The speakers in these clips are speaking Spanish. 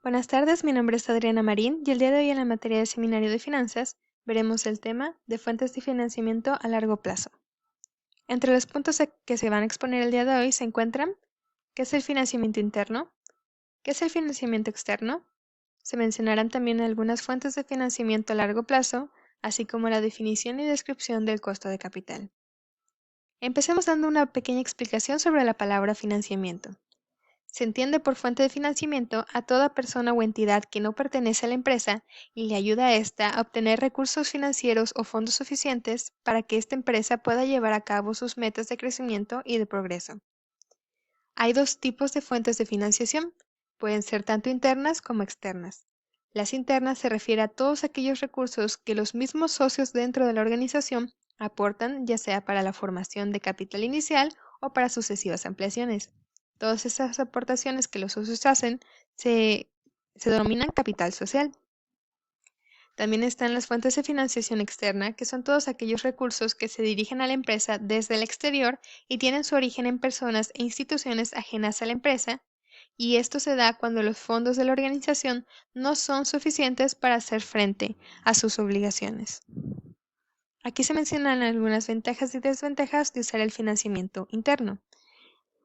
Buenas tardes, mi nombre es Adriana Marín y el día de hoy en la materia de Seminario de Finanzas veremos el tema de fuentes de financiamiento a largo plazo. Entre los puntos que se van a exponer el día de hoy se encuentran ¿qué es el financiamiento interno? ¿Qué es el financiamiento externo? Se mencionarán también algunas fuentes de financiamiento a largo plazo, así como la definición y descripción del costo de capital. Empecemos dando una pequeña explicación sobre la palabra financiamiento. Se entiende por fuente de financiamiento a toda persona o entidad que no pertenece a la empresa y le ayuda a ésta a obtener recursos financieros o fondos suficientes para que esta empresa pueda llevar a cabo sus metas de crecimiento y de progreso. Hay dos tipos de fuentes de financiación, pueden ser tanto internas como externas. Las internas se refiere a todos aquellos recursos que los mismos socios dentro de la organización aportan, ya sea para la formación de capital inicial o para sucesivas ampliaciones. Todas esas aportaciones que los socios hacen se denominan capital social. También están las fuentes de financiación externa, que son todos aquellos recursos que se dirigen a la empresa desde el exterior y tienen su origen en personas e instituciones ajenas a la empresa, y esto se da cuando los fondos de la organización no son suficientes para hacer frente a sus obligaciones. Aquí se mencionan algunas ventajas y desventajas de usar el financiamiento interno.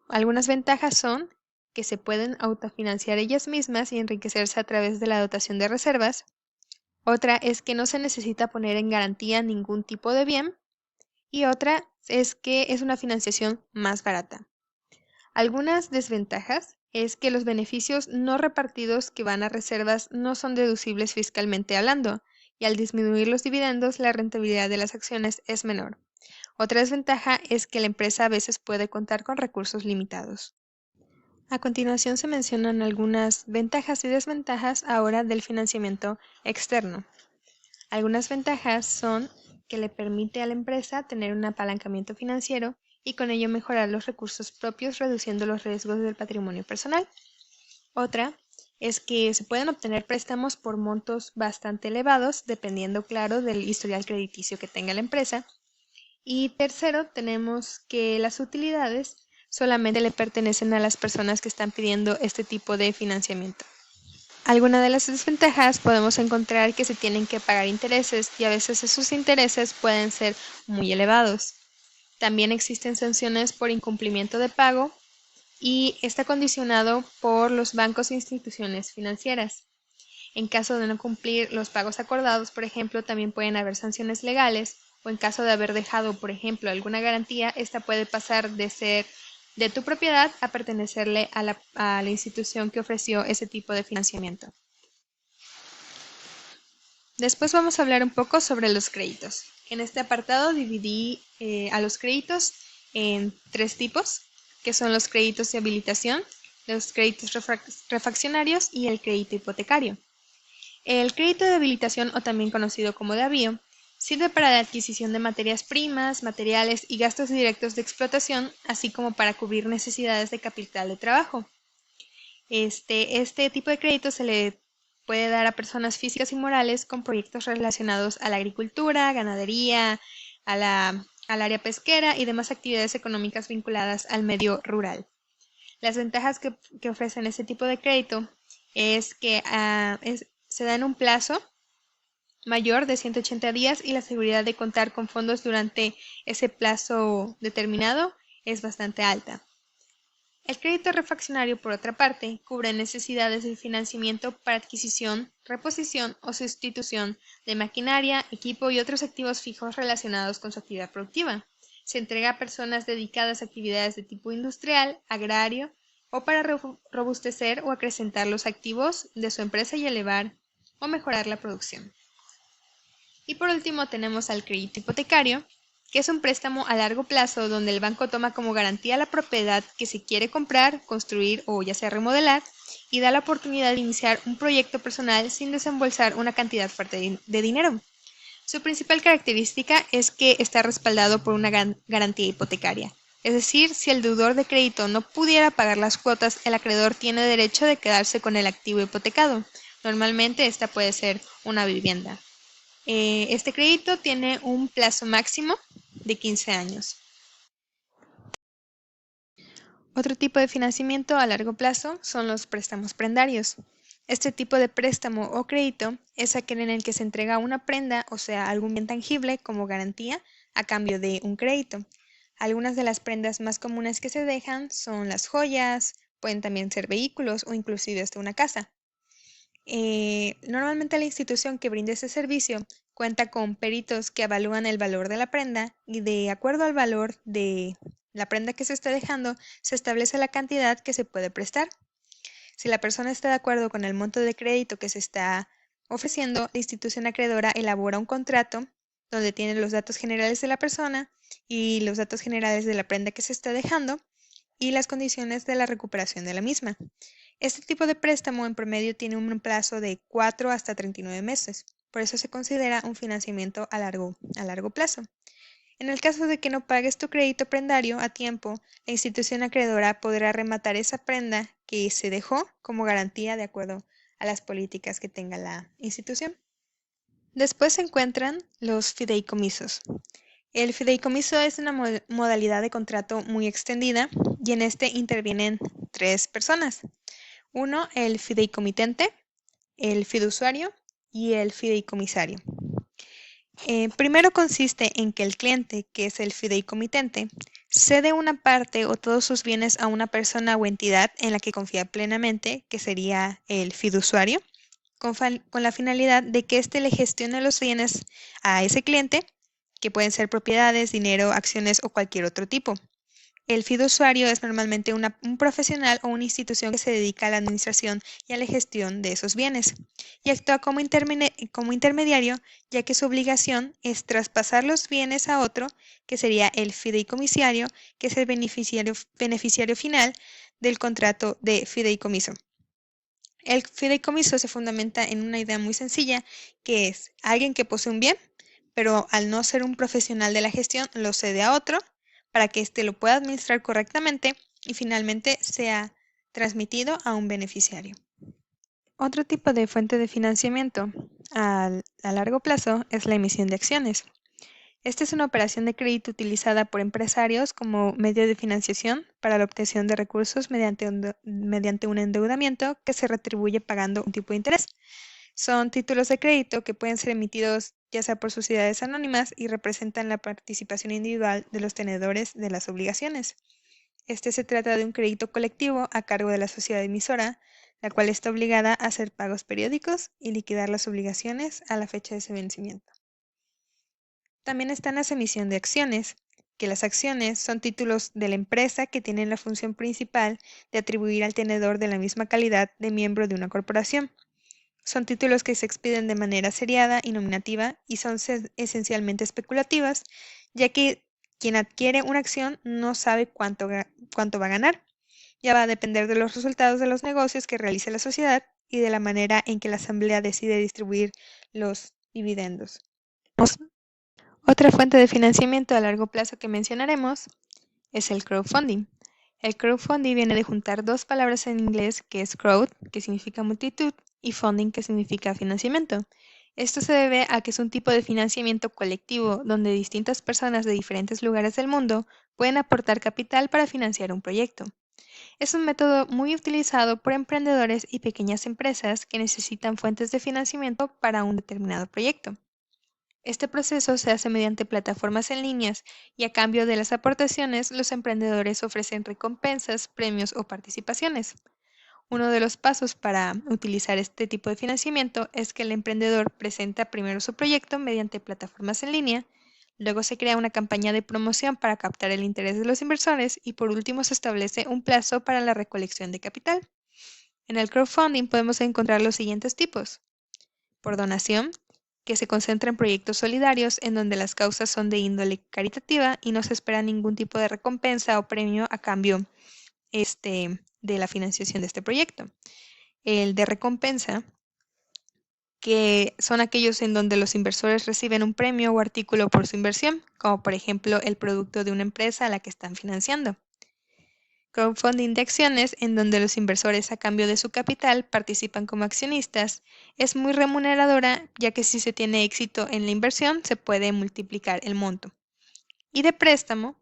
Algunas ventajas son que se pueden autofinanciar ellas mismas y enriquecerse a través de la dotación de reservas. Otra es que no se necesita poner en garantía ningún tipo de bien. Y otra es que es una financiación más barata. Algunas desventajas es que los beneficios no repartidos que van a reservas no son deducibles fiscalmente hablando, y al disminuir los dividendos la rentabilidad de las acciones es menor. Otra desventaja es que la empresa a veces puede contar con recursos limitados. A continuación se mencionan algunas ventajas y desventajas ahora del financiamiento externo. Algunas ventajas son que le permite a la empresa tener un apalancamiento financiero y con ello mejorar los recursos propios reduciendo los riesgos del patrimonio personal. Otra es que se pueden obtener préstamos por montos bastante elevados, dependiendo, claro, del historial crediticio que tenga la empresa. Y tercero, tenemos que las utilidades solamente le pertenecen a las personas que están pidiendo este tipo de financiamiento. Algunas de las desventajas podemos encontrar que se tienen que pagar intereses y a veces esos intereses pueden ser muy elevados. También existen sanciones por incumplimiento de pago y está condicionado por los bancos e instituciones financieras. En caso de no cumplir los pagos acordados, por ejemplo, también pueden haber sanciones legales o en caso de haber dejado, por ejemplo, alguna garantía, esta puede pasar de ser de tu propiedad a pertenecerle a la institución que ofreció ese tipo de financiamiento. Después vamos a hablar un poco sobre los créditos. En este apartado dividí a los créditos en tres tipos, que son los créditos de habilitación, los créditos refaccionarios y el crédito hipotecario. El crédito de habilitación, o también conocido como de avío, sirve para la adquisición de materias primas, materiales y gastos directos de explotación, así como para cubrir necesidades de capital de trabajo. Este tipo de crédito se le puede dar a personas físicas y morales con proyectos relacionados a la agricultura, ganadería, al área pesquera y demás actividades económicas vinculadas al medio rural. Las ventajas que ofrecen este tipo de crédito es que se da en un plazo mayor de 180 días y la seguridad de contar con fondos durante ese plazo determinado es bastante alta. El crédito refaccionario, por otra parte, cubre necesidades de financiamiento para adquisición, reposición o sustitución de maquinaria, equipo y otros activos fijos relacionados con su actividad productiva. Se entrega a personas dedicadas a actividades de tipo industrial, agrario o para robustecer o acrecentar los activos de su empresa y elevar o mejorar la producción. Y por último tenemos al crédito hipotecario, que es un préstamo a largo plazo donde el banco toma como garantía la propiedad que se quiere comprar, construir o ya sea remodelar y da la oportunidad de iniciar un proyecto personal sin desembolsar una cantidad fuerte de dinero. Su principal característica es que está respaldado por una garantía hipotecaria. Es decir, si el deudor de crédito no pudiera pagar las cuotas, el acreedor tiene derecho de quedarse con el activo hipotecado. Normalmente esta puede ser una vivienda. Este crédito tiene un plazo máximo de 15 años. Otro tipo de financiamiento a largo plazo son los préstamos prendarios. Este tipo de préstamo o crédito es aquel en el que se entrega una prenda, o sea, algún bien tangible como garantía a cambio de un crédito. Algunas de las prendas más comunes que se dejan son las joyas, pueden también ser vehículos o inclusive hasta una casa. Normalmente la institución que brinda ese servicio cuenta con peritos que evalúan el valor de la prenda y de acuerdo al valor de la prenda que se está dejando, se establece la cantidad que se puede prestar. Si la persona está de acuerdo con el monto de crédito que se está ofreciendo, la institución acreedora elabora un contrato donde tiene los datos generales de la persona y los datos generales de la prenda que se está dejando y las condiciones de la recuperación de la misma. Este tipo de préstamo en promedio tiene un plazo de 4 hasta 39 meses, por eso se considera un financiamiento a largo plazo. En el caso de que no pagues tu crédito prendario a tiempo, la institución acreedora podrá rematar esa prenda que se dejó como garantía de acuerdo a las políticas que tenga la institución. Después se encuentran los fideicomisos. El fideicomiso es una modalidad de contrato muy extendida y en este intervienen tres personas. Uno, el fideicomitente, el fiduciario y el fideicomisario. Primero consiste en que el cliente, que es el fideicomitente, cede una parte o todos sus bienes a una persona o entidad en la que confía plenamente, que sería el fiduciario, con la finalidad de que éste le gestione los bienes a ese cliente, que pueden ser propiedades, dinero, acciones o cualquier otro tipo. El fiduciario es normalmente un profesional o una institución que se dedica a la administración y a la gestión de esos bienes y actúa como intermediario, ya que su obligación es traspasar los bienes a otro, que sería el fideicomisario, que es el beneficiario final del contrato de fideicomiso. El fideicomiso se fundamenta en una idea muy sencilla, que es alguien que posee un bien, pero al no ser un profesional de la gestión, lo cede a otro para que éste lo pueda administrar correctamente y finalmente sea transmitido a un beneficiario. Otro tipo de fuente de financiamiento a largo plazo es la emisión de acciones. Esta es una operación de crédito utilizada por empresarios como medio de financiación para la obtención de recursos mediante un endeudamiento que se retribuye pagando un tipo de interés. Son títulos de crédito que pueden ser emitidos ya sea por sociedades anónimas y representan la participación individual de los tenedores de las obligaciones. Este se trata de un crédito colectivo a cargo de la sociedad emisora, la cual está obligada a hacer pagos periódicos y liquidar las obligaciones a la fecha de su vencimiento. También están las emisiones de acciones, que las acciones son títulos de la empresa que tienen la función principal de atribuir al tenedor de la misma calidad de miembro de una corporación. Son títulos que se expiden de manera seriada y nominativa y son esencialmente especulativas, ya que quien adquiere una acción no sabe cuánto va a ganar. Ya va a depender de los resultados de los negocios que realice la sociedad y de la manera en que la asamblea decide distribuir los dividendos. Otra fuente de financiamiento a largo plazo que mencionaremos es el crowdfunding. El crowdfunding viene de juntar dos palabras en inglés que es crowd, que significa multitud, y funding, que significa financiamiento. Esto se debe a que es un tipo de financiamiento colectivo donde distintas personas de diferentes lugares del mundo pueden aportar capital para financiar un proyecto. Es un método muy utilizado por emprendedores y pequeñas empresas que necesitan fuentes de financiamiento para un determinado proyecto. Este proceso se hace mediante plataformas en líneas y a cambio de las aportaciones, los emprendedores ofrecen recompensas, premios o participaciones. Uno de los pasos para utilizar este tipo de financiamiento es que el emprendedor presenta primero su proyecto mediante plataformas en línea, luego se crea una campaña de promoción para captar el interés de los inversores y por último se establece un plazo para la recolección de capital. En el crowdfunding podemos encontrar los siguientes tipos: por donación, que se concentra en proyectos solidarios en donde las causas son de índole caritativa y no se espera ningún tipo de recompensa o premio a cambio de la financiación de este proyecto. El de recompensa, que son aquellos en donde los inversores reciben un premio o artículo por su inversión, como por ejemplo el producto de una empresa a la que están financiando. Crowdfunding de acciones, en donde los inversores a cambio de su capital participan como accionistas, es muy remuneradora, ya que si se tiene éxito en la inversión se puede multiplicar el monto. Y de préstamo,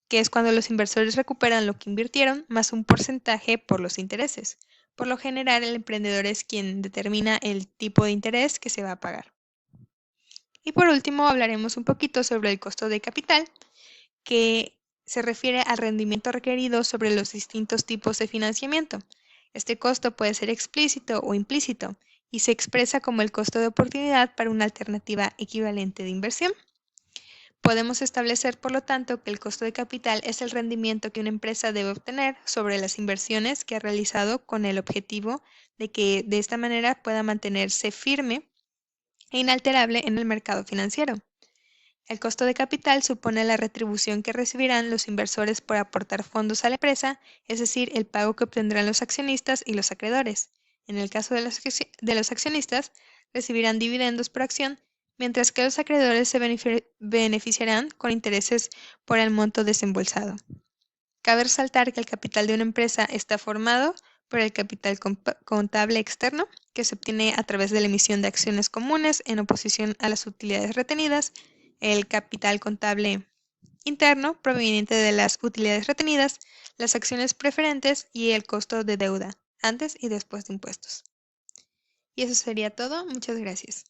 que es cuando los inversores recuperan lo que invirtieron más un porcentaje por los intereses. Por lo general, el emprendedor es quien determina el tipo de interés que se va a pagar. Y por último, hablaremos un poquito sobre el costo de capital, que se refiere al rendimiento requerido sobre los distintos tipos de financiamiento. Este costo puede ser explícito o implícito y se expresa como el costo de oportunidad para una alternativa equivalente de inversión. Podemos establecer, por lo tanto, que el costo de capital es el rendimiento que una empresa debe obtener sobre las inversiones que ha realizado con el objetivo de que de esta manera pueda mantenerse firme e inalterable en el mercado financiero. El costo de capital supone la retribución que recibirán los inversores por aportar fondos a la empresa, es decir, el pago que obtendrán los accionistas y los acreedores. En el caso de los accionistas, recibirán dividendos por acción, mientras que los acreedores se beneficiarán con intereses por el monto desembolsado. Cabe resaltar que el capital de una empresa está formado por el capital contable externo, que se obtiene a través de la emisión de acciones comunes en oposición a las utilidades retenidas, el capital contable interno proveniente de las utilidades retenidas, las acciones preferentes y el costo de deuda, antes y después de impuestos. Y eso sería todo. Muchas gracias.